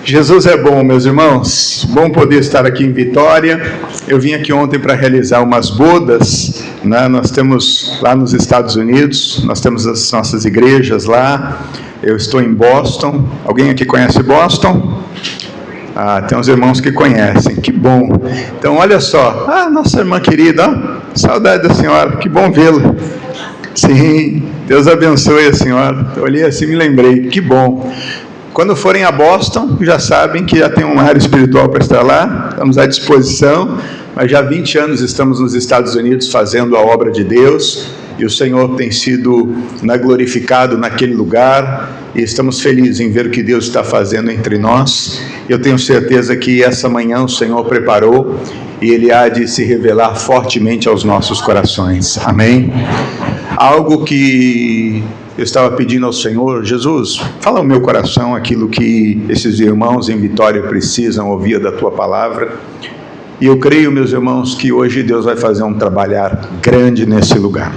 Jesus é bom, meus irmãos. Bom poder estar aqui em Vitória. Eu vim aqui ontem para realizar umas bodas, né? Nós temos lá nos Estados Unidos, nós temos as nossas igrejas lá. Eu estou em Boston. Alguém aqui conhece Boston? Tem uns irmãos que conhecem. Que bom. Então, olha só. Nossa irmã querida, ó, saudade da senhora. Que bom vê-la. Sim, Deus abençoe a senhora. Eu olhei assim e me lembrei. Que bom. Quando forem a Boston, já sabem que já tem uma área espiritual para estar lá, estamos à disposição, mas já há 20 anos estamos nos Estados Unidos fazendo a obra de Deus, e o Senhor tem sido glorificado naquele lugar, e estamos felizes em ver o que Deus está fazendo entre nós. Eu tenho certeza que essa manhã o Senhor preparou, e Ele há de se revelar fortemente aos nossos corações. Amém? Algo que eu estava pedindo ao Senhor: Jesus, fala ao meu coração aquilo que esses irmãos em Vitória precisam ouvir da Tua Palavra. E eu creio, meus irmãos, que hoje Deus vai fazer um trabalhar grande nesse lugar.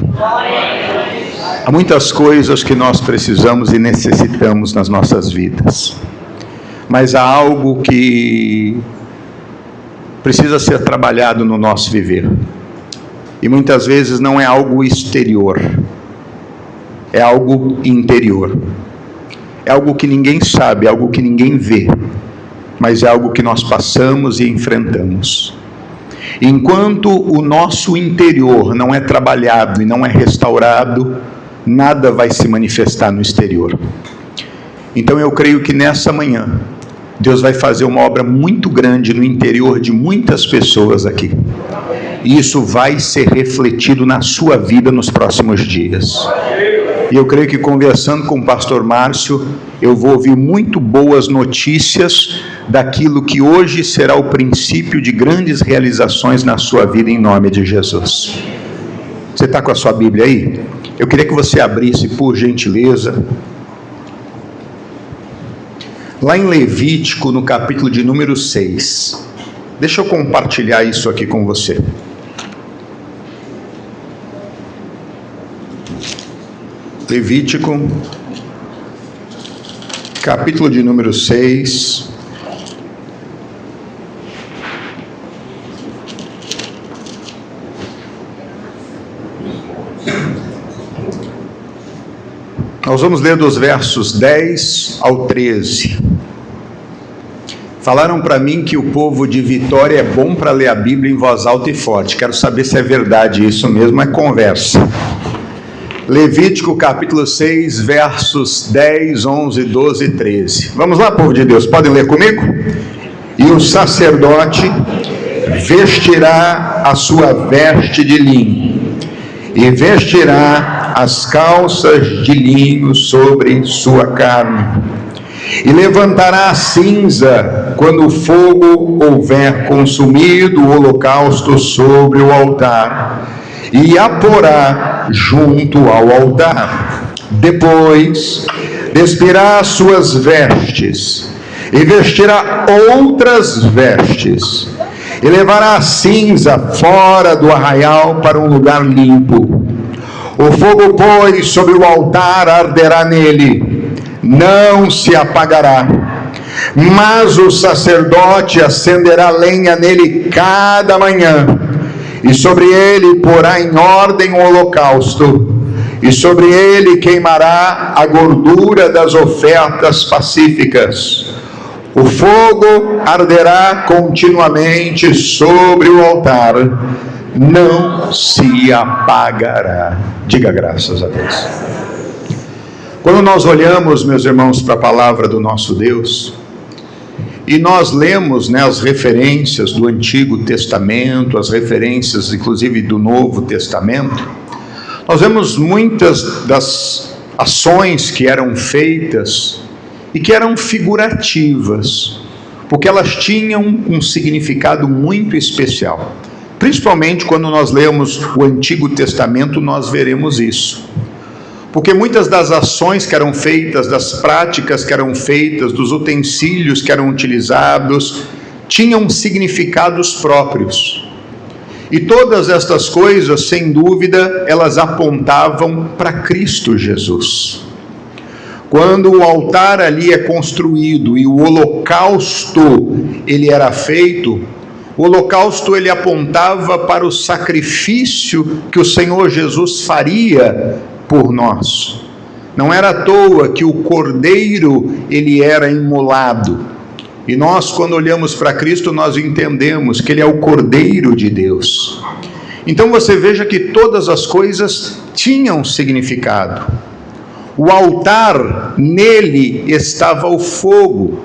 Há muitas coisas que nós precisamos e necessitamos nas nossas vidas, mas há algo que precisa ser trabalhado no nosso viver. E muitas vezes não é algo exterior, é algo interior, é algo que ninguém sabe, é algo que ninguém vê, mas é algo que nós passamos e enfrentamos. Enquanto o nosso interior não é trabalhado e não é restaurado, nada vai se manifestar no exterior. Então eu creio que nessa manhã, Deus vai fazer uma obra muito grande no interior de muitas pessoas aqui. E isso vai ser refletido na sua vida nos próximos dias. E eu creio que, conversando com o pastor Márcio, eu vou ouvir muito boas notícias daquilo que hoje será o princípio de grandes realizações na sua vida, em nome de Jesus. Você está com a sua Bíblia aí? Eu queria que você abrisse, por gentileza, lá em Levítico, no capítulo de número 6. Deixa eu compartilhar isso aqui com você. Levítico, capítulo de número 6. Nós vamos ler dos versos 10 ao 13. Falaram para mim que o povo de Vitória é bom para ler a Bíblia em voz alta e forte. Quero saber se é verdade isso mesmo, é conversa. Levítico capítulo 6, versos 10, 11, 12 e 13. Vamos lá, povo de Deus, podem ler comigo? E o sacerdote vestirá a sua veste de linho, e vestirá as calças de linho sobre sua carne, e levantará a cinza quando o fogo houver consumido o holocausto sobre o altar, e a porá junto ao altar. Depois despirá as suas vestes, e vestirá outras vestes, e levará a cinza fora do arraial para um lugar limpo. O fogo, pois, sobre o altar arderá nele, não se apagará, mas o sacerdote acenderá lenha nele cada manhã, e sobre ele porá em ordem o holocausto, e sobre ele queimará a gordura das ofertas pacíficas. O fogo arderá continuamente sobre o altar, não se apagará. Diga graças a Deus. Quando nós olhamos, meus irmãos, para a palavra do nosso Deus, e nós lemos, as referências do Antigo Testamento, as referências inclusive do Novo Testamento, nós vemos muitas das ações que eram feitas e que eram figurativas, porque elas tinham um significado muito especial. Principalmente quando nós lemos o Antigo Testamento, nós veremos isso. Porque muitas das ações que eram feitas, das práticas que eram feitas, dos utensílios que eram utilizados, tinham significados próprios. E todas estas coisas, sem dúvida, elas apontavam para Cristo Jesus. Quando o altar ali é construído e o holocausto ele era feito, o holocausto ele apontava para o sacrifício que o Senhor Jesus faria por nós. Não era à toa que o cordeiro ele era imolado. E nós, quando olhamos para Cristo, nós entendemos que ele é o Cordeiro de Deus. Então você veja que todas as coisas tinham significado. O altar, nele estava o fogo.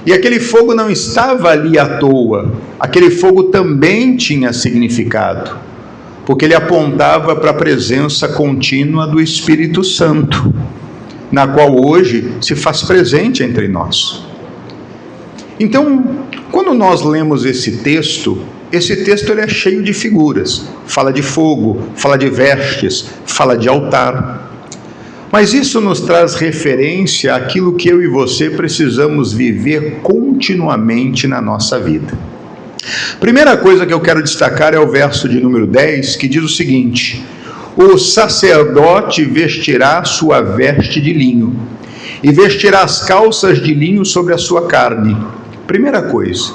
E aquele fogo não estava ali à toa. Aquele fogo também tinha significado, porque ele apontava para a presença contínua do Espírito Santo, na qual hoje se faz presente entre nós. Então, quando nós lemos esse texto ele é cheio de figuras. Fala de fogo, fala de vestes, fala de altar. Mas isso nos traz referência àquilo que eu e você precisamos viver continuamente na nossa vida. Primeira coisa que eu quero destacar é o verso de número 10, que diz o seguinte: o sacerdote vestirá sua veste de linho, e vestirá as calças de linho sobre a sua carne. Primeira coisa,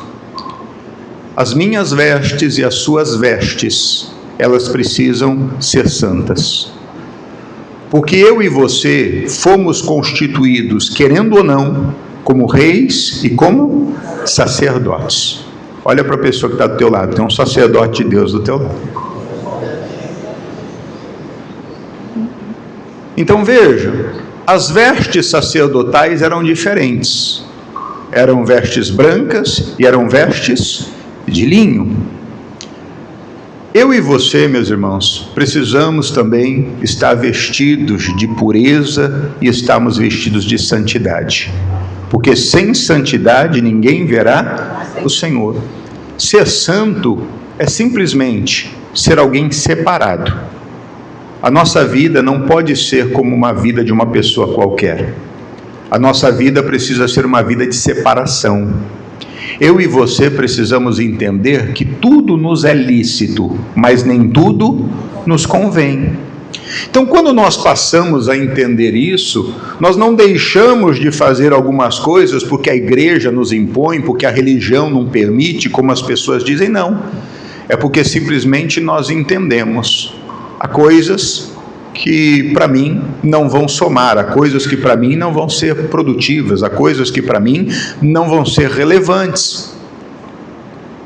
as minhas vestes e as suas vestes, elas precisam ser santas. Porque eu e você fomos constituídos, querendo ou não, como reis e como sacerdotes. Olha para a pessoa que está do teu lado, tem um sacerdote de Deus do teu lado. Então veja, as vestes sacerdotais eram diferentes. Eram vestes brancas e eram vestes de linho. Eu e você, meus irmãos, precisamos também estar vestidos de pureza e estarmos vestidos de santidade. Porque sem santidade ninguém verá o Senhor. Ser santo é simplesmente ser alguém separado. A nossa vida não pode ser como uma vida de uma pessoa qualquer. A nossa vida precisa ser uma vida de separação. Eu e você precisamos entender que tudo nos é lícito, mas nem tudo nos convém. Então, quando nós passamos a entender isso, nós não deixamos de fazer algumas coisas porque a igreja nos impõe, porque a religião não permite, como as pessoas dizem, não. É porque simplesmente nós entendemos. Há coisas que para mim não vão somar, há coisas que para mim não vão ser produtivas, há coisas que para mim não vão ser relevantes.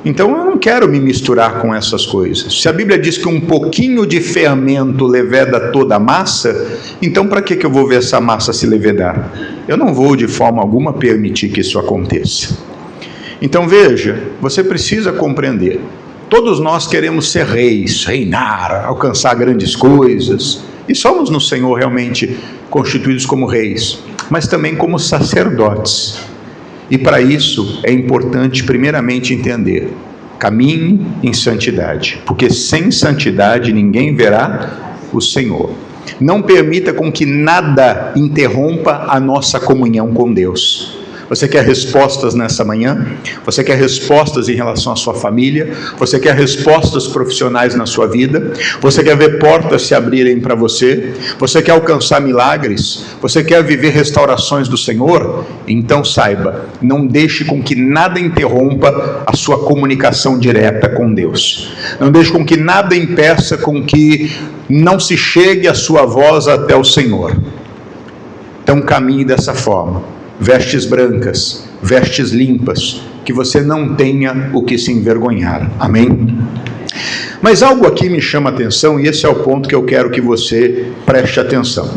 Então eu não quero me misturar com essas coisas. Se a Bíblia diz que um pouquinho de fermento leveda toda a massa, então para que eu vou ver essa massa se levedar? Eu não vou de forma alguma permitir que isso aconteça. Então veja, você precisa compreender, todos nós queremos ser reis, reinar, alcançar grandes coisas, e somos no Senhor realmente constituídos como reis, mas também como sacerdotes. E para isso é importante primeiramente entender, caminhe em santidade, porque sem santidade ninguém verá o Senhor. Não permita com que nada interrompa a nossa comunhão com Deus. Você quer respostas nessa manhã? Você quer respostas em relação à sua família? Você quer respostas profissionais na sua vida? Você quer ver portas se abrirem para você? Você quer alcançar milagres? Você quer viver restaurações do Senhor? Então saiba, não deixe com que nada interrompa a sua comunicação direta com Deus. Não deixe com que nada impeça com que não se chegue a sua voz até o Senhor. Então caminhe dessa forma. Vestes brancas, vestes limpas, que você não tenha o que se envergonhar. Amém? Mas algo aqui me chama a atenção, e esse é o ponto que eu quero que você preste atenção.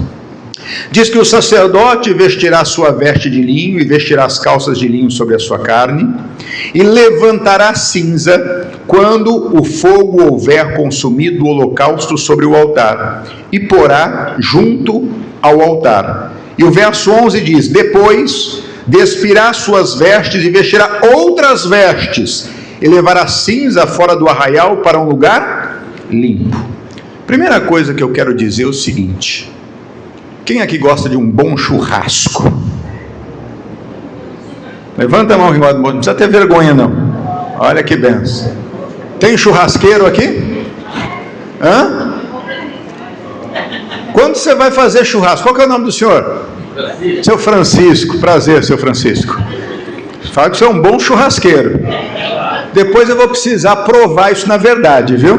Diz que o sacerdote vestirá sua veste de linho e vestirá as calças de linho sobre a sua carne, e levantará cinza quando o fogo houver consumido o holocausto sobre o altar, e porá junto ao altar. E o verso 11 diz: depois despirá suas vestes e vestirá outras vestes, e levará cinza fora do arraial para um lugar limpo. Primeira coisa que eu quero dizer é o seguinte: quem aqui gosta de um bom churrasco? Levanta a mão, não precisa ter vergonha não. Olha que benção. Tem churrasqueiro aqui? Hã? Quando você vai fazer churrasco? Qual que é o nome do senhor? Seu Francisco, prazer, seu Francisco. Fala que você é um bom churrasqueiro. Depois eu vou precisar provar isso na verdade, viu?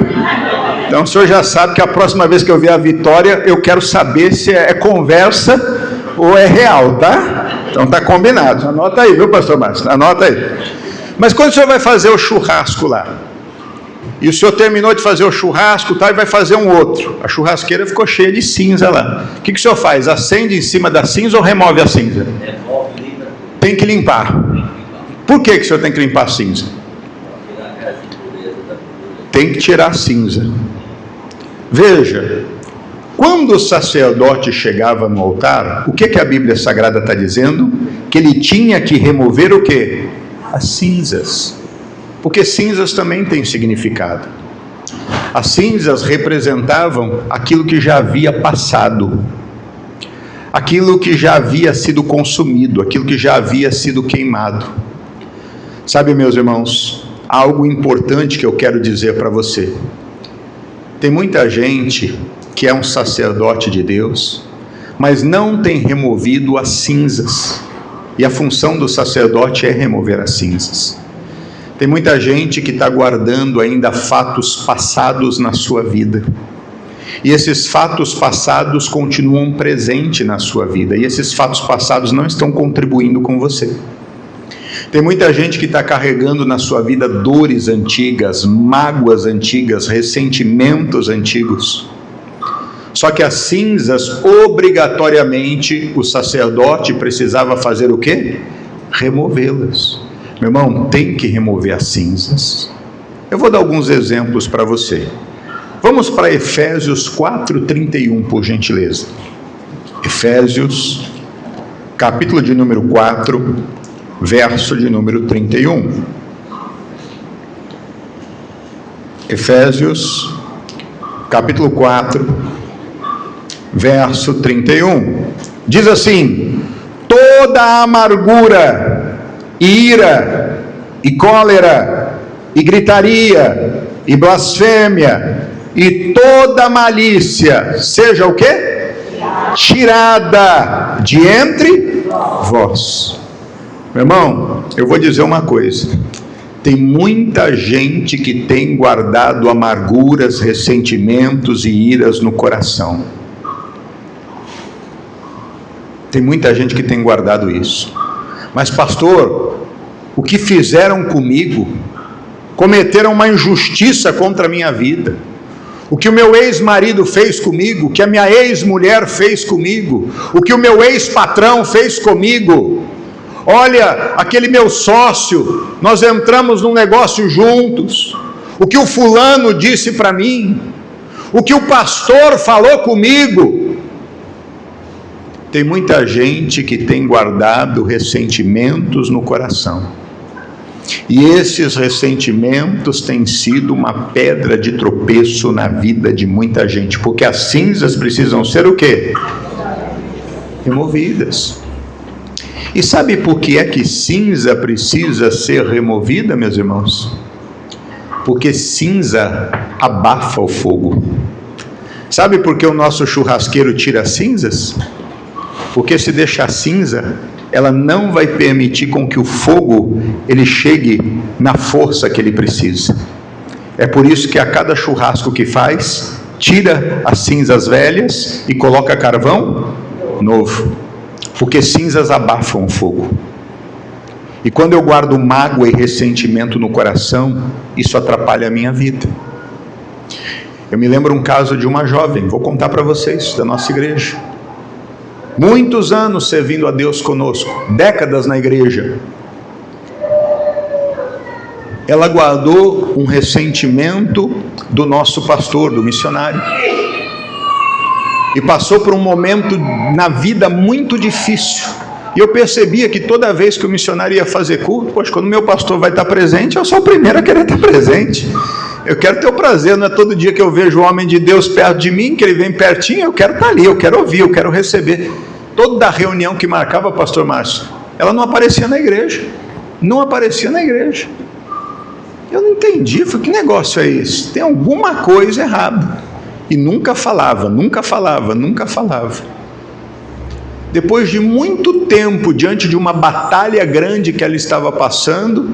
Então o senhor já sabe que a próxima vez que eu ver a Vitória, eu quero saber se é conversa ou é real, tá? Então tá combinado. Anota aí, viu, pastor Márcio? Anota aí. Mas quando o senhor vai fazer o churrasco lá, e o senhor terminou de fazer o churrasco, tá, e vai fazer um outro, a churrasqueira ficou cheia de cinza lá. O que o senhor faz? Acende em cima da cinza ou remove a cinza? Tem que limpar. Por que o senhor tem que limpar a cinza? Tem que tirar a cinza. Veja, quando o sacerdote chegava no altar, o que a Bíblia Sagrada está dizendo? Que ele tinha que remover o quê? As cinzas. Porque cinzas também têm significado. As cinzas representavam aquilo que já havia passado, aquilo que já havia sido consumido, aquilo que já havia sido queimado. Sabe, meus irmãos, algo importante que eu quero dizer para você. Tem muita gente que é um sacerdote de Deus, mas não tem removido as cinzas. E a função do sacerdote é remover as cinzas. Tem muita gente que está guardando ainda fatos passados na sua vida. E esses fatos passados continuam presentes na sua vida. E esses fatos passados não estão contribuindo com você. Tem muita gente que está carregando na sua vida dores antigas, mágoas antigas, ressentimentos antigos. Só que as cinzas, obrigatoriamente, o sacerdote precisava fazer o quê? Removê-las. Meu irmão, tem que remover as cinzas. Eu vou dar alguns exemplos para você. Vamos para Efésios 4:31, por gentileza. Efésios, capítulo de número 4, verso de número 31. Efésios, capítulo 4, verso 31. Diz assim: toda a amargura, ira, e cólera, e gritaria, e blasfêmia, e toda malícia, seja o quê? Tirada de entre vós. Meu irmão, eu vou dizer uma coisa. Tem muita gente que tem guardado amarguras, ressentimentos e iras no coração. Tem muita gente que tem guardado isso. Mas pastor, o que fizeram comigo? Cometeram uma injustiça contra a minha vida. O que o meu ex-marido fez comigo, o que a minha ex-mulher fez comigo, o que o meu ex-patrão fez comigo. Olha, aquele meu sócio, nós entramos num negócio juntos. O que o fulano disse para mim, o que o pastor falou comigo. Tem muita gente que tem guardado ressentimentos no coração. E esses ressentimentos têm sido uma pedra de tropeço na vida de muita gente, porque as cinzas precisam ser o quê? Removidas. E sabe por que é que cinza precisa ser removida, meus irmãos? Porque cinza abafa o fogo. Sabe por que o nosso churrasqueiro tira cinzas? Porque se deixar cinza, ela não vai permitir com que o fogo ele chegue na força que ele precisa. É por isso que a cada churrasco que faz, tira as cinzas velhas e coloca carvão novo. Porque cinzas abafam o fogo. E quando eu guardo mágoa e ressentimento no coração, isso atrapalha a minha vida. Eu me lembro um caso de uma jovem, vou contar para vocês, da nossa igreja. Muitos anos servindo a Deus conosco, décadas na igreja. Ela guardou um ressentimento do nosso pastor, do missionário. E passou por um momento na vida muito difícil. E eu percebia que toda vez que o missionário ia fazer culto, poxa, quando o meu pastor vai estar presente, eu sou o primeiro a querer estar presente. Eu quero ter o prazer, não é todo dia que eu vejo o homem de Deus perto de mim, que ele vem pertinho, eu quero estar ali, eu quero ouvir, eu quero receber. Toda reunião que marcava, pastor Márcio, ela não aparecia na igreja. Não aparecia na igreja. Eu não entendi, falei, que negócio é esse? Tem alguma coisa errada. E nunca falava, nunca falava, nunca falava. depois de muito tempo, diante de uma batalha grande que ela estava passando,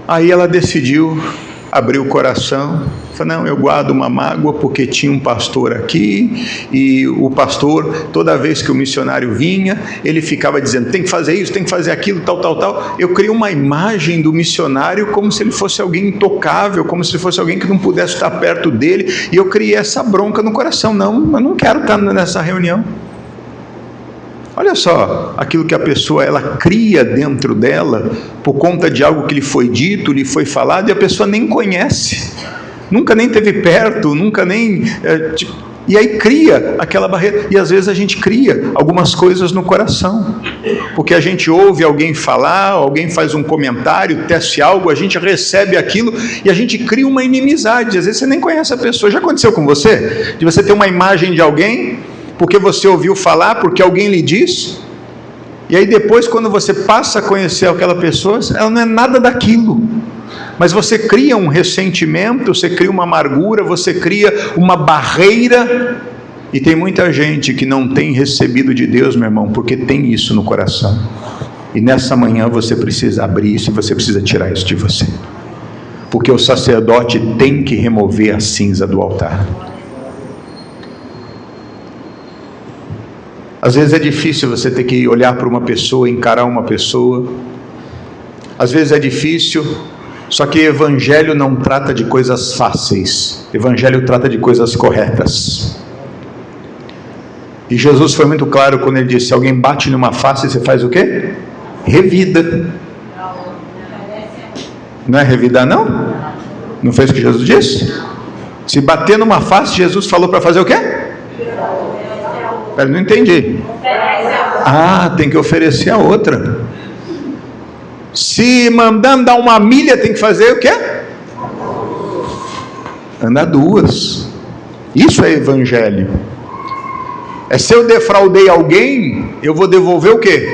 aí ela decidiu abrir o coração. Falou: não, eu guardo uma mágoa porque tinha um pastor aqui, e o pastor, toda vez que o missionário vinha, ele ficava dizendo: tem que fazer isso, tem que fazer aquilo, tal. Eu criei uma imagem do missionário como se ele fosse alguém intocável, como se ele fosse alguém que não pudesse estar perto dele, e eu criei essa bronca no coração. Não, eu não quero estar nessa reunião. Olha só, aquilo que a pessoa, ela cria dentro dela, por conta de algo que lhe foi dito, lhe foi falado, e a pessoa nem conhece, nunca nem esteve perto, nunca nem... e aí cria aquela barreira, e às vezes a gente cria algumas coisas no coração, porque a gente ouve alguém falar, alguém faz um comentário, tece algo, a gente recebe aquilo, e a gente cria uma inimizade. Às vezes você nem conhece a pessoa. Já aconteceu com você? De você ter uma imagem de alguém, porque você ouviu falar, porque alguém lhe disse, e aí depois, quando você passa a conhecer aquela pessoa, ela não é nada daquilo, mas você cria um ressentimento, você cria uma amargura, você cria uma barreira, e tem muita gente que não tem recebido de Deus, meu irmão, porque tem isso no coração, e nessa manhã você precisa abrir isso, e você precisa tirar isso de você, porque o sacerdote tem que remover a cinza do altar. Às vezes é difícil você ter que olhar para uma pessoa, encarar uma pessoa. Às vezes é difícil, só que evangelho não trata de coisas fáceis. Evangelho trata de coisas corretas. E Jesus foi muito claro quando ele disse: se alguém bate numa face, você faz o quê? Revida. Não é revidar, não? Não foi isso que Jesus disse? Se bater numa face, Jesus falou para fazer o quê? Eu não entendi. Tem que oferecer a outra. Se mandar andar uma milha, tem que fazer o quê? Andar duas. Isso é evangelho. É, se eu defraudei alguém, eu vou devolver o quê?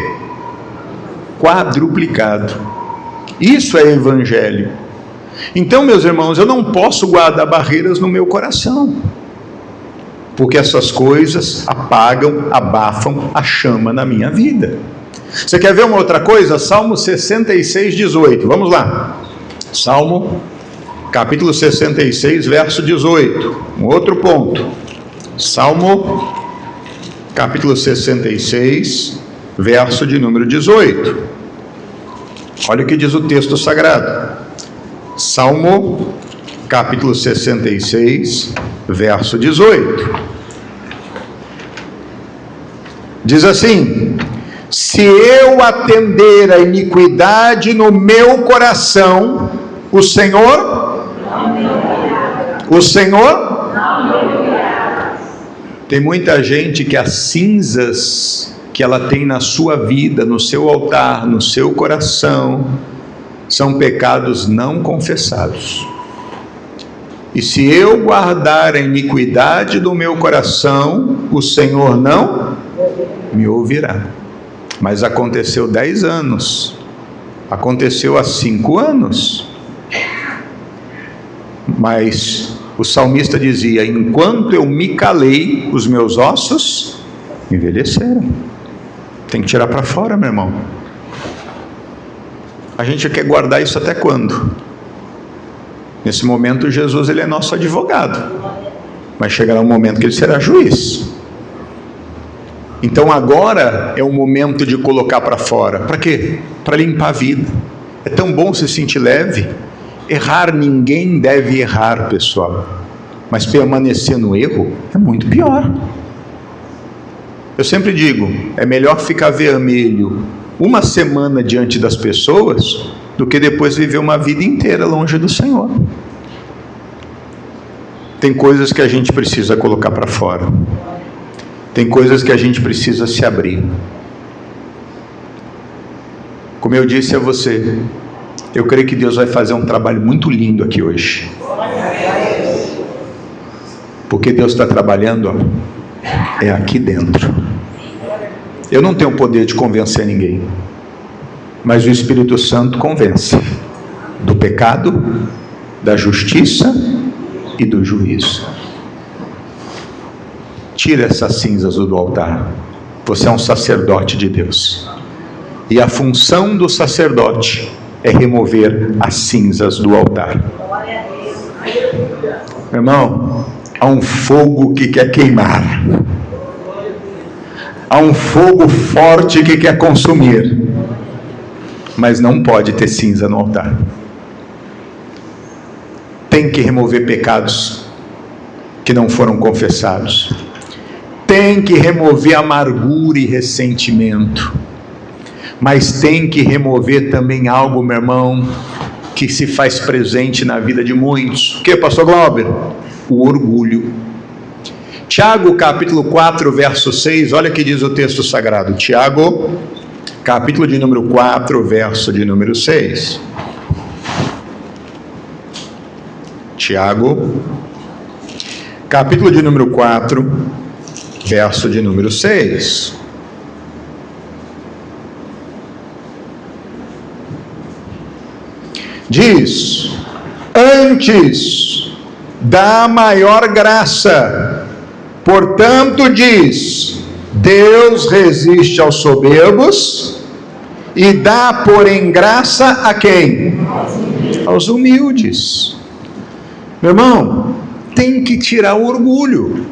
Quadruplicado. Isso é evangelho. Então, meus irmãos, eu não posso guardar barreiras no meu coração, porque essas coisas apagam, abafam a chama na minha vida. Você quer ver uma outra coisa? Salmo 66, 18. Vamos lá. Salmo, capítulo 66, verso 18. Um outro ponto. Salmo, capítulo 66, verso de número 18. Olha o que diz o texto sagrado. Salmo, capítulo 66, verso 18. Diz assim: se eu atender a iniquidade no meu coração, o Senhor tem muita gente que as cinzas que ela tem na sua vida, no seu altar, no seu coração, são pecados não confessados. E se eu guardar a iniquidade do meu coração, o Senhor não me ouvirá. Mas aconteceu 10 anos, aconteceu há 5 anos, mas o salmista dizia: enquanto eu me calei, os meus ossos envelheceram. Tem que tirar para fora, meu irmão. A gente quer guardar isso até quando? Nesse momento, Jesus, ele é nosso advogado, mas chegará um momento que ele será juiz. Então agora é o momento de colocar para fora. Para quê? Para limpar a vida. É tão bom se sentir leve. Errar, ninguém deve errar, pessoal, mas permanecer no erro é muito pior. Eu sempre digo, é melhor ficar vermelho uma semana diante das pessoas do que depois viver uma vida inteira longe do Senhor. Tem coisas que a gente precisa colocar para fora. Tem coisas que a gente precisa se abrir. Como eu disse a você, eu creio que Deus vai fazer um trabalho muito lindo aqui hoje. Porque Deus está trabalhando, é aqui dentro. Eu não tenho o poder de convencer ninguém, mas o Espírito Santo convence do pecado, da justiça e do juízo. Tira essas cinzas do altar. Você é um sacerdote de Deus. E a função do sacerdote é remover as cinzas do altar. Meu irmão, há um fogo que quer queimar. Há um fogo forte que quer consumir. Mas não pode ter cinza no altar. Tem que remover pecados que não foram confessados. Tem que remover amargura e ressentimento. Mas tem que remover também algo, meu irmão, que se faz presente na vida de muitos. O que, pastor Glauber? O orgulho. Tiago, capítulo 4, verso 6, olha o que diz o texto sagrado. Tiago, capítulo de número 4, verso de número 6. Tiago, capítulo de número 4, verso de número 6. Diz: antes da maior graça, portanto diz, Deus resiste aos soberbos e dá, porém, graça a quem? Aos humildes. Meu irmão, tem que tirar o orgulho,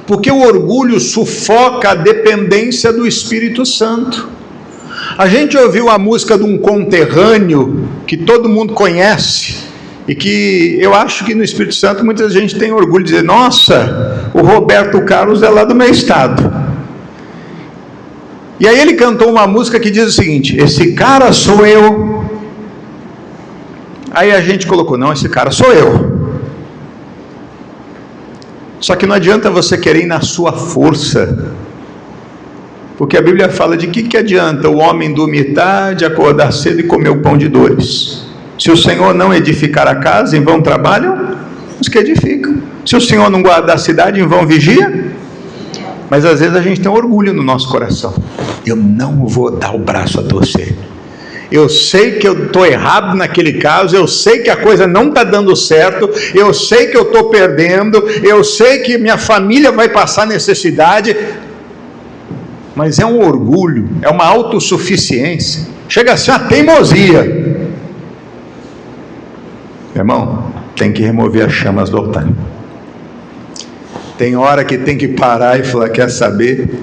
porque o orgulho sufoca a dependência do Espírito Santo. A gente ouviu a música de um conterrâneo que todo mundo conhece e que eu acho que no Espírito Santo muita gente tem orgulho de dizer: nossa, o Roberto Carlos é lá do meu estado. E aí ele cantou uma música que diz o seguinte: esse cara sou eu. Aí a gente colocou: não, esse cara sou eu. Só que não adianta você querer ir na sua força, porque a Bíblia fala de que adianta o homem dormir tarde, acordar cedo e comer o pão de dores. Se o Senhor não edificar a casa, em vão trabalham os que edificam. Se o Senhor não guardar a cidade, em vão vigia. Mas às vezes a gente tem orgulho no nosso coração. Eu não vou dar o braço a torcer. Eu sei que eu estou errado naquele caso, eu sei que a coisa não está dando certo, eu sei que eu estou perdendo, eu sei que minha família vai passar necessidade, mas é um orgulho, é uma autossuficiência, chega a ser uma teimosia. Meu irmão, tem que remover as chamas do altar. Tem hora que tem que parar e falar: quer saber?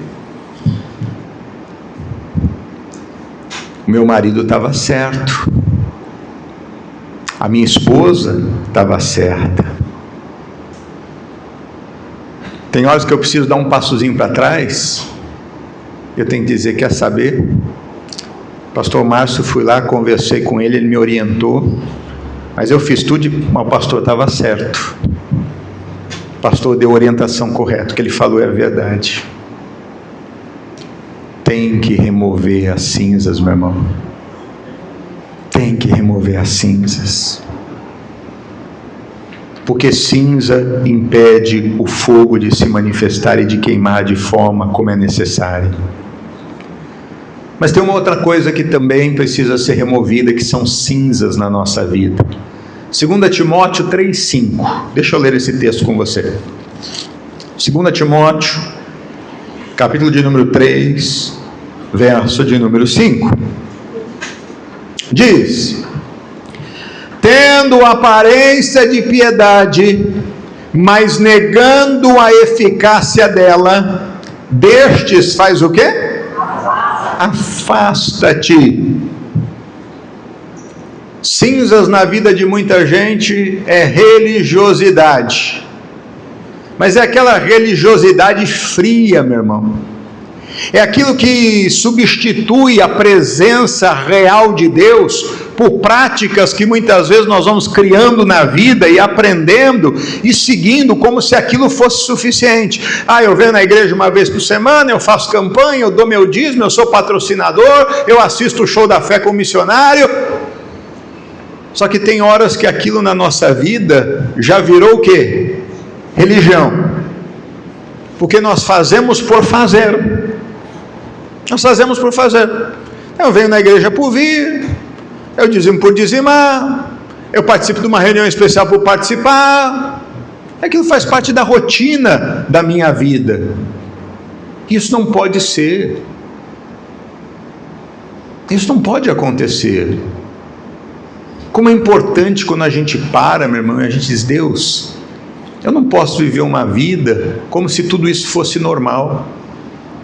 O meu marido estava certo, a minha esposa estava certa. Tem horas que eu preciso dar um passozinho para trás, eu tenho que dizer: quer saber? Pastor Márcio, fui lá, conversei com ele, ele me orientou, mas eu fiz tudo, mas o pastor estava certo. O pastor deu a orientação correta, o que ele falou é a verdade. Tem que remover as cinzas, meu irmão. Tem que remover as cinzas. Porque cinza impede o fogo de se manifestar e de queimar de forma como é necessária. Mas tem uma outra coisa que também precisa ser removida, que são cinzas na nossa vida. 2 Timóteo 3,5. Deixa eu ler esse texto com você. 2 Timóteo, capítulo de número 3, verso de número 5. Diz: tendo aparência de piedade, mas negando a eficácia dela, destes faz o quê? Afasta-te. Cinzas na vida de muita gente é religiosidade, mas é aquela religiosidade fria, meu irmão. É aquilo que substitui a presença real de Deus por práticas que muitas vezes nós vamos criando na vida e aprendendo e seguindo como se aquilo fosse suficiente. Eu venho na igreja uma vez por semana, eu faço campanha, eu dou meu dízimo, eu sou patrocinador, eu assisto o show da fé com missionário. Só que tem horas que aquilo na nossa vida já virou o quê? Religião. Porque nós fazemos por fazer. Nós fazemos por fazer. Eu venho na igreja por vir, eu dizimo por dizimar, eu participo de uma reunião especial por participar. Aquilo faz parte da rotina da minha vida. Isso não pode ser. Isso não pode acontecer. Como é importante quando a gente para, meu irmão, e a gente diz: Deus, eu não posso viver uma vida como se tudo isso fosse normal.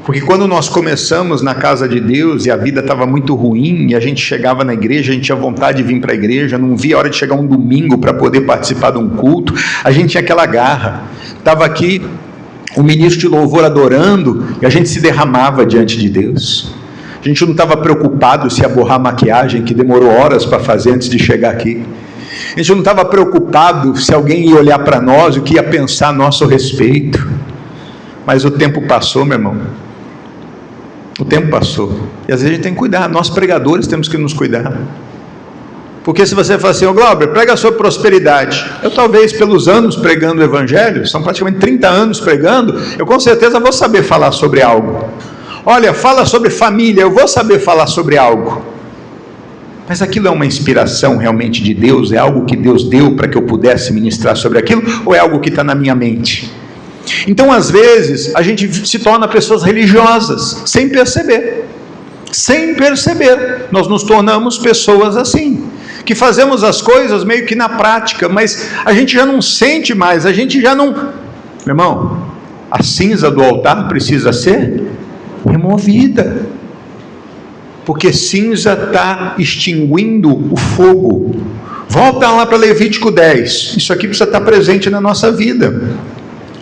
Porque quando nós começamos na casa de Deus e a vida estava muito ruim, e a gente chegava na igreja, a gente tinha vontade de vir para a igreja, não via a hora de chegar um domingo para poder participar de um culto, a gente tinha aquela garra. Estava aqui o ministro de louvor adorando, e a gente se derramava diante de Deus. A gente não estava preocupado se ia borrar a maquiagem, que demorou horas para fazer antes de chegar aqui. A gente não estava preocupado se alguém ia olhar para nós, o que ia pensar a nosso respeito. Mas o tempo passou, meu irmão. O tempo passou. E às vezes a gente tem que cuidar. Nós pregadores temos que nos cuidar. Porque se você fala assim: ô Glauber, prega sobre prosperidade. Eu talvez pelos anos pregando o evangelho, são praticamente 30 anos pregando, eu com certeza vou saber falar sobre algo. Olha, fala sobre família, eu vou saber falar sobre algo. Mas aquilo é uma inspiração realmente de Deus? É algo que Deus deu para que eu pudesse ministrar sobre aquilo? Ou é algo que está na minha mente? Então, às vezes, a gente se torna pessoas religiosas, sem perceber. Sem perceber. Nós nos tornamos pessoas assim, que fazemos as coisas meio que na prática, mas a gente já não sente mais, a gente já não... Meu irmão, a cinza do altar precisa ser removida, porque cinza está extinguindo o fogo. Volta lá para Levítico 10, isso aqui precisa estar presente na nossa vida.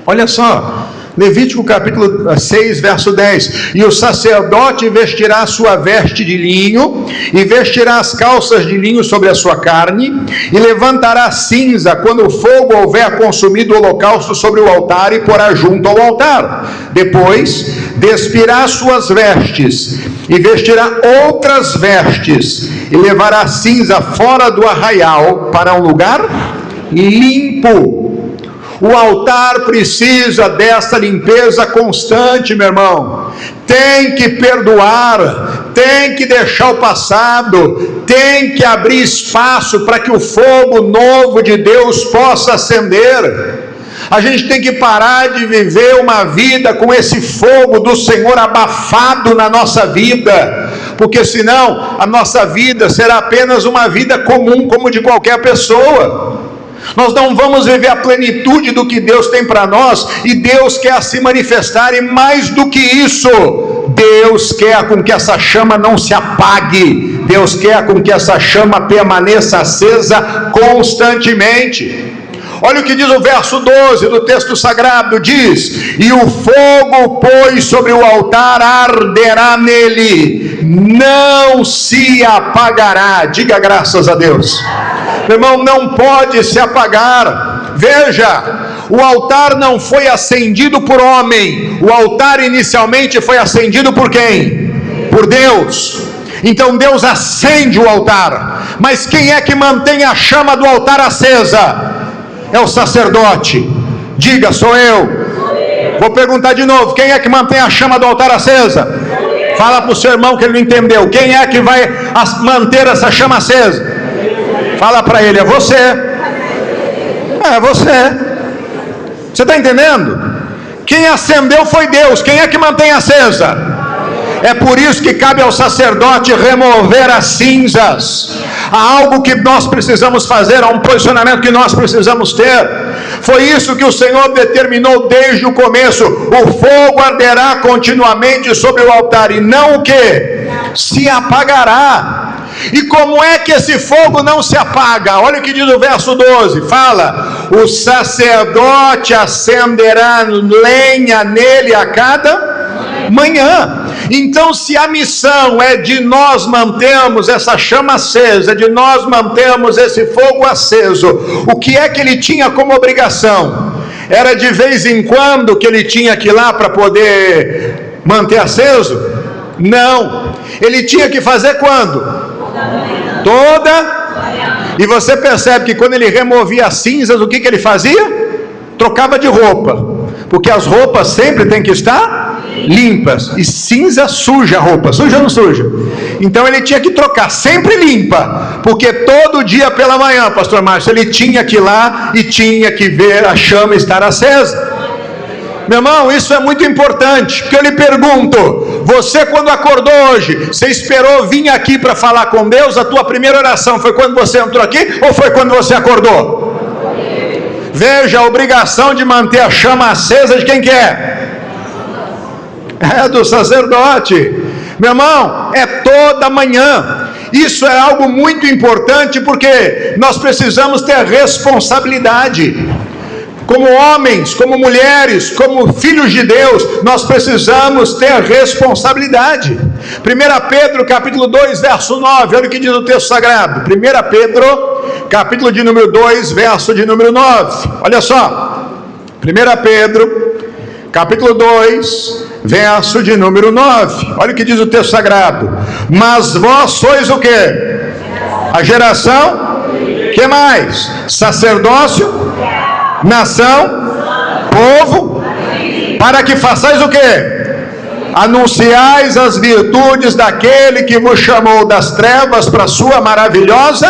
Olha só, Levítico capítulo 6, verso 10: e o sacerdote vestirá a sua veste de linho, e vestirá as calças de linho sobre a sua carne, e levantará cinza quando o fogo houver consumido o holocausto sobre o altar, e porá junto ao altar. Depois despirá as suas vestes, e vestirá outras vestes, e levará cinza fora do arraial para um lugar limpo. O altar precisa dessa limpeza constante, meu irmão. Tem que perdoar, tem que deixar o passado, tem que abrir espaço para que o fogo novo de Deus possa acender. A gente tem que parar de viver uma vida com esse fogo do Senhor abafado na nossa vida, porque senão a nossa vida será apenas uma vida comum, como de qualquer pessoa. Nós não vamos viver a plenitude do que Deus tem para nós, e Deus quer se manifestar, e mais do que isso, Deus quer com que essa chama não se apague, Deus quer com que essa chama permaneça acesa constantemente. Olha o que diz o verso 12 do texto sagrado, diz: e o fogo, pois, sobre o altar arderá nele, não se apagará. Diga graças a Deus. Meu irmão, não pode se apagar. Veja, o altar não foi acendido por homem, o altar inicialmente foi acendido por quem? Por Deus. Então Deus acende o altar, mas quem é que mantém a chama do altar acesa? É o sacerdote. Diga: sou eu. Vou perguntar de novo: quem é que mantém a chama do altar acesa? Fala para o seu irmão que ele não entendeu. Quem é que vai manter essa chama acesa? Fala para ele: é você. É você. Você está entendendo? Quem acendeu foi Deus. Quem é que mantém acesa? É por isso que cabe ao sacerdote remover as cinzas. Há algo que nós precisamos fazer, há um posicionamento que nós precisamos ter. Foi isso que o Senhor determinou desde o começo: o fogo arderá continuamente sobre o altar, e não o que? Se apagará. E como é que esse fogo não se apaga? Olha o que diz o verso 12, fala: o sacerdote acenderá lenha nele a cada manhã. Então, se a missão é de nós mantermos essa chama acesa, de nós mantermos esse fogo aceso, o que é que ele tinha como obrigação? Era de vez em quando que ele tinha que ir lá para poder manter aceso? Não, ele tinha que fazer quando? Toda. E você percebe que quando ele removia as cinzas, o que ele fazia? Trocava de roupa, porque as roupas sempre têm que estar limpas, e cinza suja a roupa, suja ou não suja? Então ele tinha que trocar, sempre limpa, porque todo dia pela manhã, pastor Márcio, ele tinha que ir lá e tinha que ver a chama estar acesa. Meu irmão, isso é muito importante, porque eu lhe pergunto, você quando acordou hoje, você esperou vir aqui para falar com Deus? A tua primeira oração foi quando você entrou aqui ou foi quando você acordou? Veja, a obrigação de manter a chama acesa de quem que é? É do sacerdote. Meu irmão, é toda manhã. Isso é algo muito importante, porque nós precisamos ter responsabilidade. Como homens, como mulheres, como filhos de Deus, nós precisamos ter responsabilidade. 1 Pedro capítulo 2, verso 9, olha o que diz o texto sagrado. 1 Pedro, capítulo de número 2, verso de número 9. Olha só. 1 Pedro, capítulo 2, verso de número 9. Olha o que diz o texto sagrado. Mas vós sois o quê? A geração? Que mais? Sacerdócio? Nação, povo, para que façais o quê? Anunciais as virtudes daquele que vos chamou das trevas para a sua maravilhosa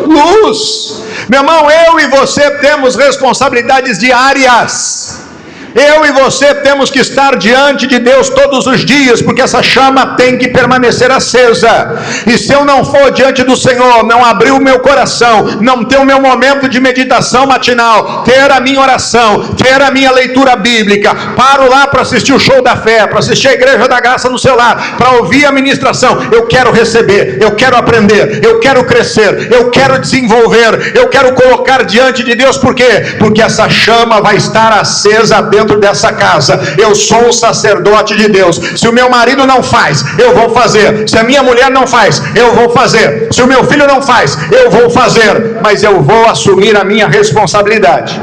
luz. Meu irmão, eu e você temos responsabilidades diárias. Eu e você temos que estar diante de Deus todos os dias, porque essa chama tem que permanecer acesa. E se eu não for diante do Senhor, não abrir o meu coração, não ter o meu momento de meditação matinal, ter a minha oração, ter a minha leitura bíblica, paro lá para assistir o show da fé, para assistir a Igreja da Graça no celular, para ouvir a ministração, eu quero receber, eu quero aprender, eu quero crescer, eu quero desenvolver, eu quero colocar diante de Deus. Por quê? Porque essa chama vai estar acesa dentro dessa casa. Eu sou um sacerdote de Deus. Se o meu marido não faz, eu vou fazer. Se a minha mulher não faz, eu vou fazer. Se o meu filho não faz, eu vou fazer. Mas eu vou assumir a minha responsabilidade.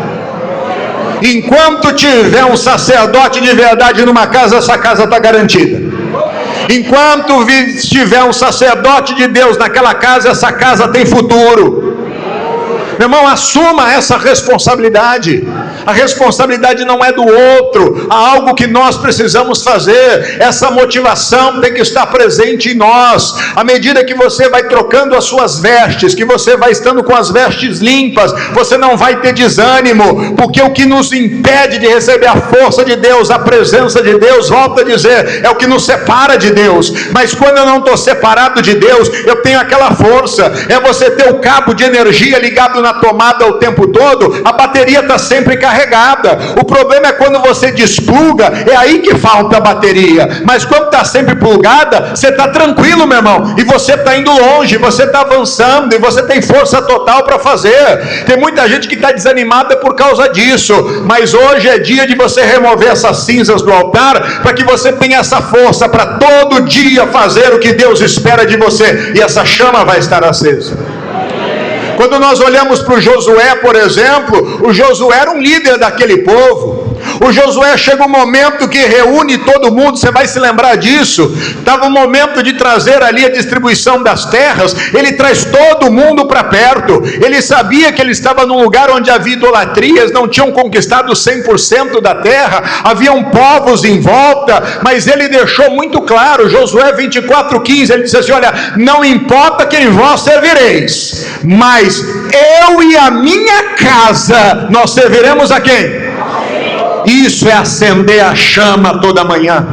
Enquanto tiver um sacerdote de verdade numa casa, essa casa está garantida. Enquanto tiver um sacerdote de Deus naquela casa, essa casa tem futuro. Meu irmão, assuma essa responsabilidade. A responsabilidade não é do outro, há algo que nós precisamos fazer. Essa motivação tem que estar presente em nós. À medida que você vai trocando as suas vestes, que você vai estando com as vestes limpas, você não vai ter desânimo, porque o que nos impede de receber a força de Deus, a presença de Deus, volto a dizer, é o que nos separa de Deus. Mas quando eu não estou separado de Deus, eu tenho aquela força. É você ter o cabo de energia ligado na tomada o tempo todo, a bateria está sempre carregada. O problema é quando você despluga, é aí que falta a bateria. Mas quando está sempre plugada, você está tranquilo, meu irmão, e você está indo longe, você está avançando, e você tem força total para fazer. Tem muita gente que está desanimada por causa disso, mas hoje é dia de você remover essas cinzas do altar, para que você tenha essa força para todo dia fazer o que Deus espera de você, e essa chama vai estar acesa. Quando nós olhamos para o Josué, por exemplo, o Josué era um líder daquele povo. O Josué chega um momento que reúne todo mundo, você vai se lembrar disso. Estava o momento de trazer ali a distribuição das terras. Ele traz todo mundo para perto. Ele sabia que ele estava num lugar onde havia idolatrias, não tinham conquistado 100% da terra, haviam povos em volta, mas ele deixou muito claro, Josué 24:15, ele disse assim: olha, não importa quem vós servireis, mas eu e a minha casa, nós serviremos a quem? Isso é acender a chama toda manhã.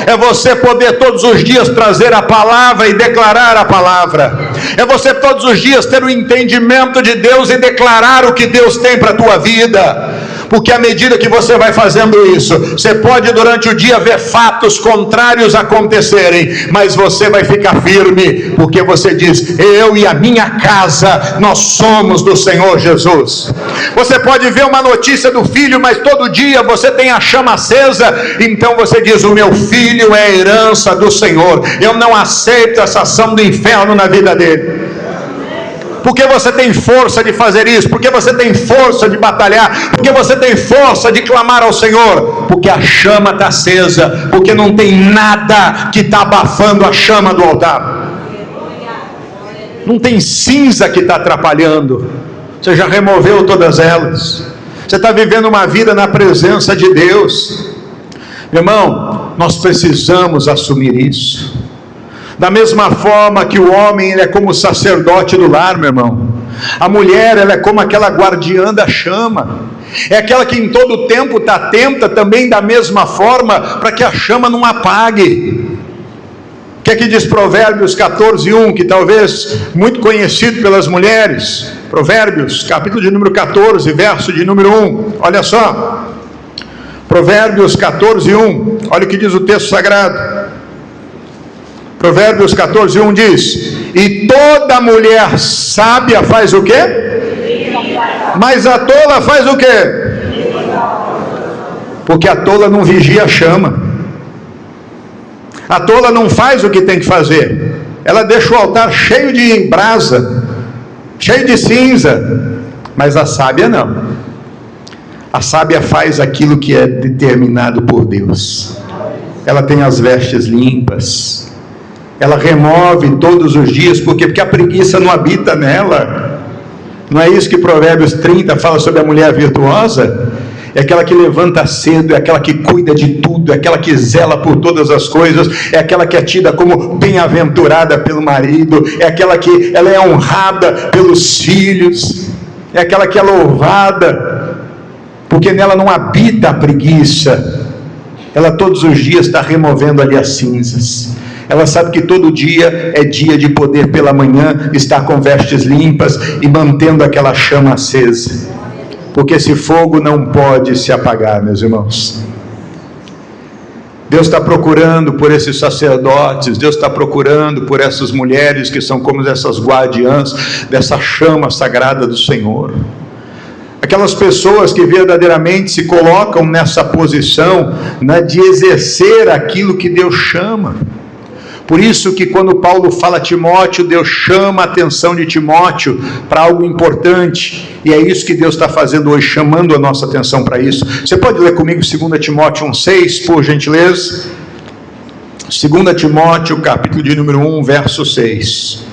É você poder todos os dias trazer a palavra e declarar a palavra. É você todos os dias ter o entendimento de Deus e declarar o que Deus tem para a tua vida. Porque à medida que você vai fazendo isso, você pode durante o dia ver fatos contrários acontecerem, mas você vai ficar firme, porque você diz: eu e a minha casa, nós somos do Senhor Jesus. Você pode ver uma notícia do filho, mas todo dia você tem a chama acesa, então você diz: o meu filho é a herança do Senhor, eu não aceito essa ação do inferno na vida dele. Porque você tem força de fazer isso, porque você tem força de batalhar, porque você tem força de clamar ao Senhor, porque a chama está acesa, porque não tem nada que está abafando a chama do altar. Não tem cinza que está atrapalhando. Você já removeu todas elas. Você está vivendo uma vida na presença de Deus. Meu irmão, nós precisamos assumir isso. Da mesma forma que o homem ele é como sacerdote do lar, meu irmão. A mulher, ela é como aquela guardiã da chama, é aquela que em todo tempo está atenta também da mesma forma, para que a chama não apague. O que é que diz Provérbios 14:1, que talvez muito conhecido pelas mulheres? Provérbios, capítulo de número 14, verso de número 1, olha só, Provérbios 14:1, olha o que diz o texto sagrado. Provérbios 14:1 diz: e toda mulher sábia faz o quê? Mas a tola faz o quê? Porque a tola não vigia a chama. A tola não faz o que tem que fazer. Ela deixa o altar cheio de brasa, cheio de cinza. Mas a sábia não. A sábia faz aquilo que é determinado por Deus. Ela tem as vestes limpas. Ela remove todos os dias. Por quê? Porque a preguiça não habita nela. Não é isso que Provérbios 30 fala sobre a mulher virtuosa? É aquela que levanta cedo, é aquela que cuida de tudo, é aquela que zela por todas as coisas, é aquela que é tida como bem-aventurada pelo marido, é aquela que ela é honrada pelos filhos, é aquela que é louvada, porque nela não habita a preguiça. Ela todos os dias está removendo ali as cinzas. Ela sabe que todo dia é dia de poder pela manhã estar com vestes limpas e mantendo aquela chama acesa. Porque esse fogo não pode se apagar, meus irmãos. Deus está procurando por esses sacerdotes, Deus está procurando por essas mulheres que são como essas guardiãs dessa chama sagrada do Senhor. Aquelas pessoas que verdadeiramente se colocam nessa posição, né, de exercer aquilo que Deus chama. Por isso que quando Paulo fala a Timóteo, Deus chama a atenção de Timóteo para algo importante, e é isso que Deus está fazendo hoje, chamando a nossa atenção para isso. Você pode ler comigo 2 Timóteo 1,6, por gentileza? 2 Timóteo, capítulo de número 1, verso 6.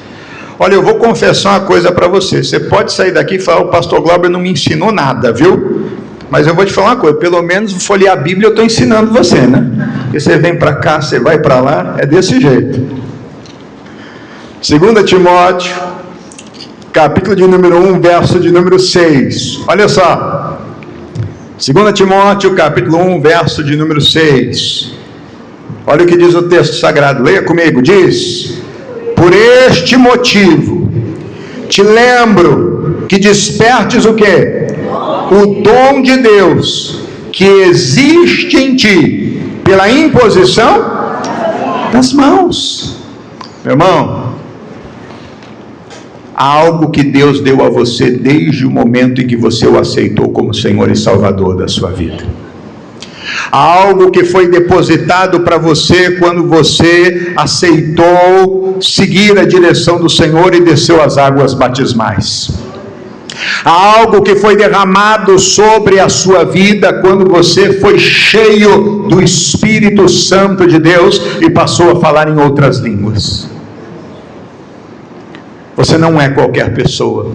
Olha, eu vou confessar uma coisa para você. Você pode sair daqui e falar: o pastor Glauber não me ensinou nada, viu? Mas eu vou te falar uma coisa, pelo menos folhear a Bíblia eu estou ensinando você, né? Porque você vem para cá, você vai para lá, é desse jeito. 2 Timóteo, capítulo de número 1, verso de número 6. Olha só. 2 Timóteo, capítulo 1, verso de número 6. Olha o que diz o texto sagrado, leia comigo, diz: por este motivo, te lembro que despertes o quê? O dom de Deus que existe em ti pela imposição das mãos. Meu irmão, há algo que Deus deu a você desde o momento em que você o aceitou como Senhor e Salvador da sua vida. Há algo que foi depositado para você quando você aceitou seguir a direção do Senhor e desceu as águas batismais. Há algo que foi derramado sobre a sua vida quando você foi cheio do Espírito Santo de Deus e passou a falar em outras línguas. Você não é qualquer pessoa,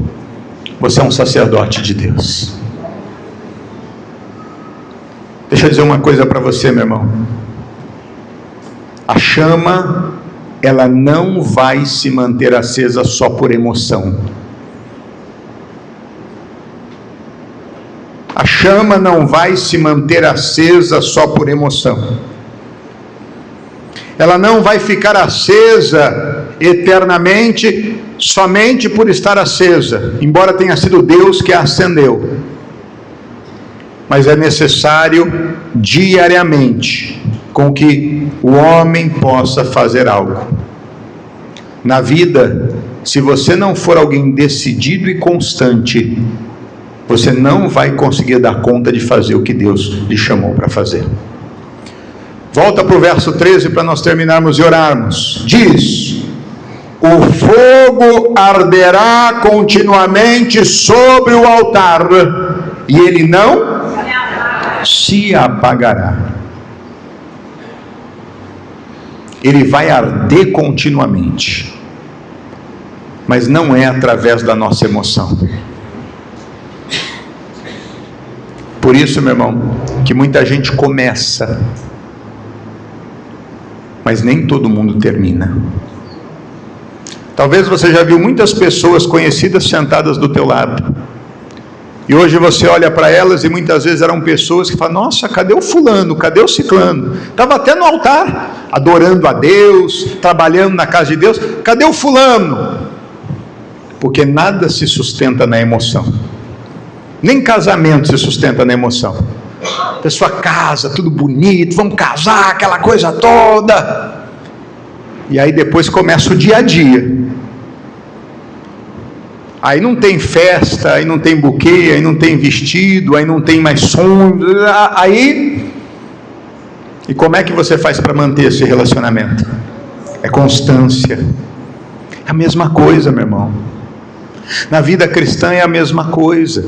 você é um sacerdote de Deus. Deixa eu dizer uma coisa para você, meu irmão. A chama, ela não vai se manter acesa só por emoção. A chama não vai se manter acesa só por emoção. Ela não vai ficar acesa eternamente somente por estar acesa, embora tenha sido Deus que a acendeu. Mas é necessário diariamente com que o homem possa fazer algo. Na vida, se você não for alguém decidido e constante, você não vai conseguir dar conta de fazer o que Deus lhe chamou para fazer. Volta para o verso 13 para nós terminarmos e orarmos. Diz: o fogo arderá continuamente sobre o altar, e ele não se apagará. Ele vai arder continuamente, mas não é através da nossa emoção. Por isso, meu irmão, que muita gente começa, mas nem todo mundo termina. Talvez você já viu muitas pessoas conhecidas sentadas do teu lado. E hoje você olha para elas e muitas vezes eram pessoas que falam: nossa, cadê o fulano, cadê o ciclano? Estava até no altar, adorando a Deus, trabalhando na casa de Deus. Cadê o fulano? Porque nada se sustenta na emoção. Nem casamento se sustenta na emoção. A sua casa, tudo bonito, vamos casar, aquela coisa toda. E aí depois começa o dia a dia. Aí não tem festa, aí não tem buquê, aí não tem vestido, aí não tem mais sonho. Aí, e como é que você faz para manter esse relacionamento? É constância. É a mesma coisa, meu irmão. Na vida cristã é a mesma coisa.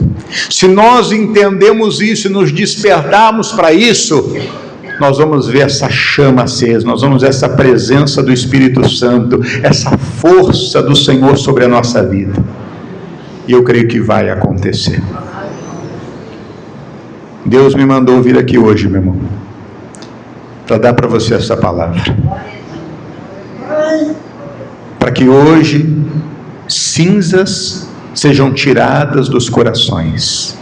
Se nós entendemos isso e nos despertarmos para isso, nós vamos ver essa chama acesa, nós vamos ver essa presença do Espírito Santo, essa força do Senhor sobre a nossa vida. E eu creio que vai acontecer. Deus me mandou vir aqui hoje, meu irmão, para dar para você essa palavra. Para que hoje cinzas sejam tiradas dos corações.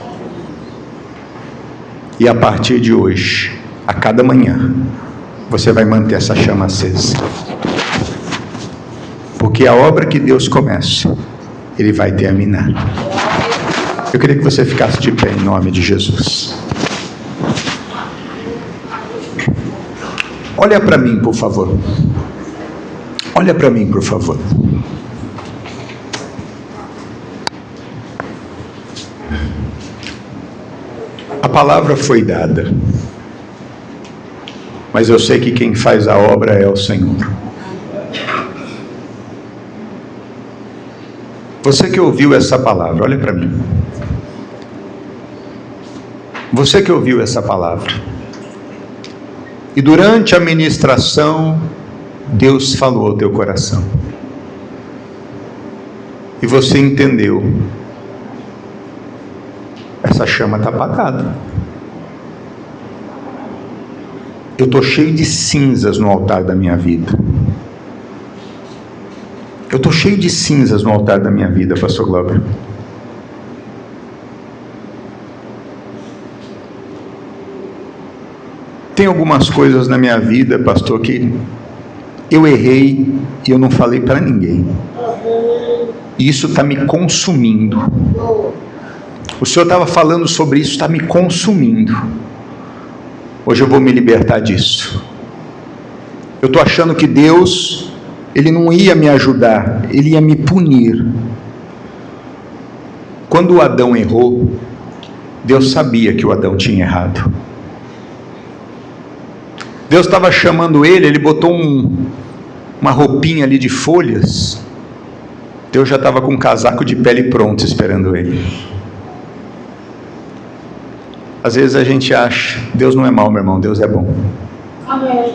E a partir de hoje, a cada manhã, você vai manter essa chama acesa. Porque a obra que Deus começa, Ele vai terminar. Eu queria que você ficasse de pé em nome de Jesus. Olha para mim, por favor. Olha para mim, por favor. A palavra foi dada, mas eu sei que quem faz a obra é o Senhor. Você que ouviu essa palavra, olha para mim. Você que ouviu essa palavra, e durante a ministração, Deus falou ao teu coração, e você entendeu, essa chama está apagada. Eu estou cheio de cinzas no altar da minha vida. Eu estou cheio de cinzas no altar da minha vida, pastor Glauber. Tem algumas coisas na minha vida, pastor, que eu errei e eu não falei para ninguém. E isso está me consumindo. O Senhor estava falando sobre isso, está me consumindo. Hoje eu vou me libertar disso. Eu estou achando que Deus, Ele não ia me ajudar, Ele ia me punir. Quando o Adão errou, Deus sabia que o Adão tinha errado. Deus estava chamando ele botou uma roupinha ali de folhas. Deus já estava com um casaco de pele pronto esperando ele. Às vezes a gente acha, Deus não é mau, meu irmão, Deus é bom. Amém.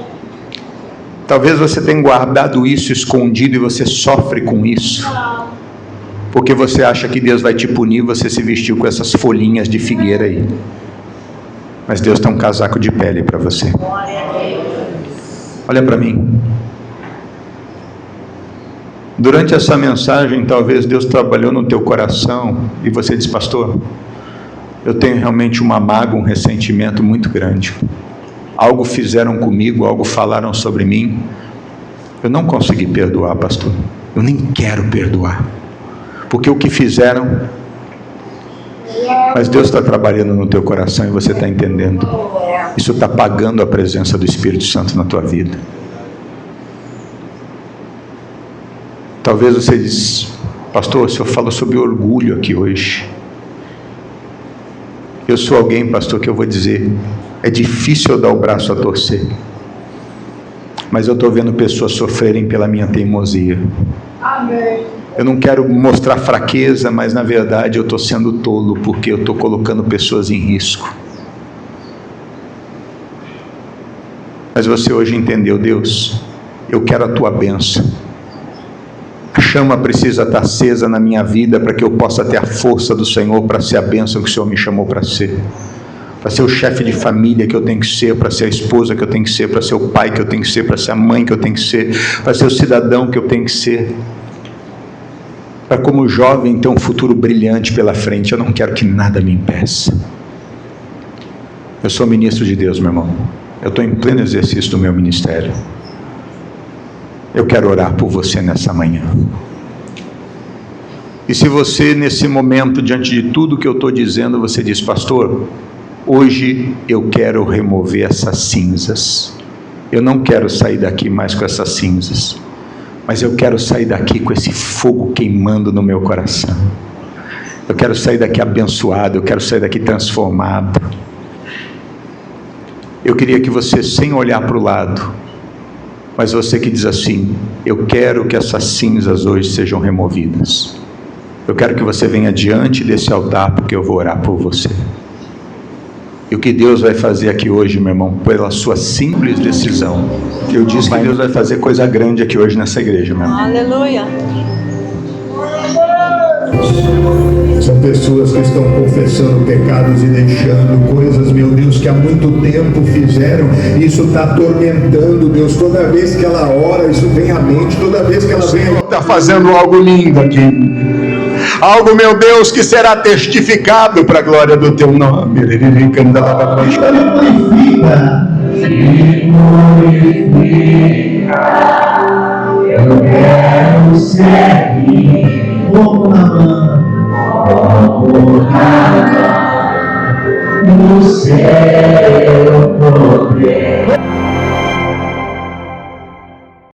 Talvez você tenha guardado isso escondido e você sofre com isso, porque você acha que Deus vai te punir, você se vestiu com essas folhinhas de figueira aí. Mas Deus tem um casaco de pele para você. Olha para mim. Durante essa mensagem, talvez Deus trabalhou no teu coração e você diz: pastor, eu tenho realmente uma mágoa, um ressentimento muito grande. Algo fizeram comigo, algo falaram sobre mim. Eu não consegui perdoar, pastor. Eu nem quero perdoar, porque o que fizeram. Mas Deus está trabalhando no teu coração e você está entendendo. Isso está pagando a presença do Espírito Santo na tua vida. Talvez você diz: pastor, o senhor fala sobre orgulho aqui hoje. Eu sou alguém, pastor, que eu vou dizer, é difícil eu dar o braço a torcer, mas eu estou vendo pessoas sofrerem pela minha teimosia. Amém. Eu não quero mostrar fraqueza, mas na verdade eu estou sendo tolo, porque eu estou colocando pessoas em risco. Mas você hoje entendeu: Deus, eu quero a tua bênção. A chama precisa estar acesa na minha vida para que eu possa ter a força do Senhor para ser a bênção que o Senhor me chamou para ser. Para ser o chefe de família que eu tenho que ser, para ser a esposa que eu tenho que ser, para ser o pai que eu tenho que ser, para ser a mãe que eu tenho que ser, para ser o cidadão que eu tenho que ser. para como jovem ter um futuro brilhante pela frente. Eu não quero que nada me impeça. Eu sou ministro de Deus, meu irmão. Eu estou em pleno exercício do meu ministério. Eu quero orar por você nessa manhã. E se você, nesse momento, diante de tudo que eu estou dizendo, você diz: pastor, hoje eu quero remover essas cinzas. Eu não quero sair daqui mais com essas cinzas, mas eu quero sair daqui com esse fogo queimando no meu coração. Eu quero sair daqui abençoado, eu quero sair daqui transformado. Eu queria que você, sem olhar para o lado, mas você que diz assim: eu quero que essas cinzas hoje sejam removidas. Eu quero que você venha diante desse altar, porque eu vou orar por você. E o que Deus vai fazer aqui hoje, meu irmão, pela sua simples decisão. Eu disse que Deus vai fazer coisa grande aqui hoje nessa igreja, meu irmão. Aleluia. São pessoas que estão confessando pecados e deixando coisas, meu Deus, que há muito tempo fizeram. Isso está atormentando, Deus. Toda vez que ela ora, isso vem à mente. Toda vez que ela vem... Está fazendo algo lindo aqui. Algo, meu Deus, que será testificado para a glória do teu nome. Eu quero seguir como na mão, no seu poder.